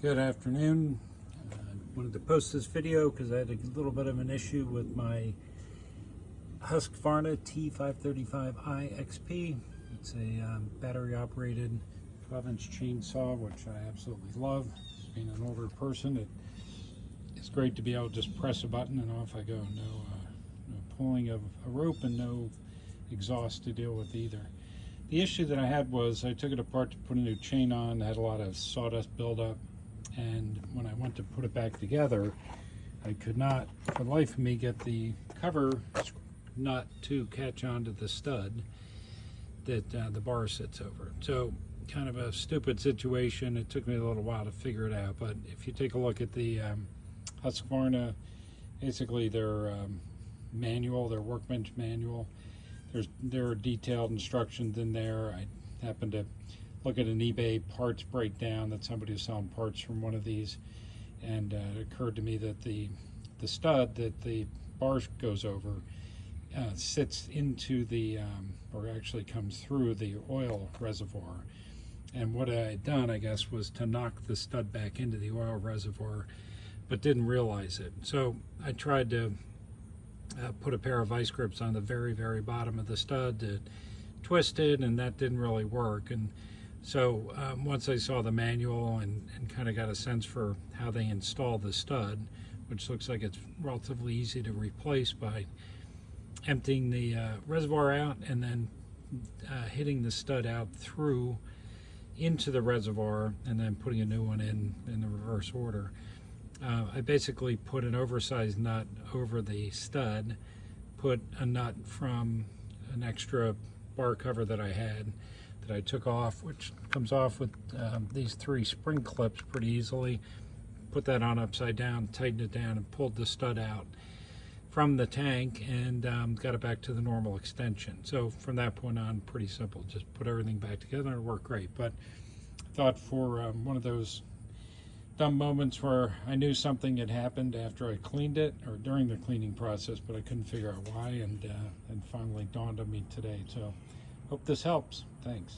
Good afternoon. I wanted to post this video because I had a little bit of an issue with my Husqvarna T535i XP. It's a battery operated 12-inch chainsaw, which I absolutely love. Being an older person, it's great to be able to just press a button and off I go. No pulling of a rope and no exhaust to deal with either. The issue that I had was I took it apart to put a new chain on. I had a lot of sawdust buildup, and when I went to put it back together, I could not, for the life of me, get the cover nut to catch onto the stud that the bar sits over. So, kind of a stupid situation. It took me a little while to figure it out, but if you take a look at the Husqvarna, basically their manual, their workbench manual, there are detailed instructions in there. I happened to look at an eBay parts breakdown that somebody was selling parts from one of these, and it occurred to me that the stud that the bar goes over sits into the, or actually comes through the oil reservoir. And what I had done, I guess, was to knock the stud back into the oil reservoir, but didn't realize it. So I tried to put a pair of vice grips on the very bottom of the stud to twist it, and that didn't really work. And so once I saw the manual and kind of got a sense for how they install the stud, which looks like it's relatively easy to replace by emptying the reservoir out and then hitting the stud out through into the reservoir and then putting a new one in the reverse order. I basically put an oversized nut over the stud, put a nut from an extra bar cover that I had that I took off, which comes off with these 3 spring clips pretty easily. Put that on upside down, tightened it down, and pulled the stud out from the tank and got it back to the normal extension. So from that point on, pretty simple. Just put everything back together and it worked great. But I thought for one of those dumb moments where I knew something had happened after I cleaned it or during the cleaning process, but I couldn't figure out why, and finally dawned on me today. So hope this helps. Thanks.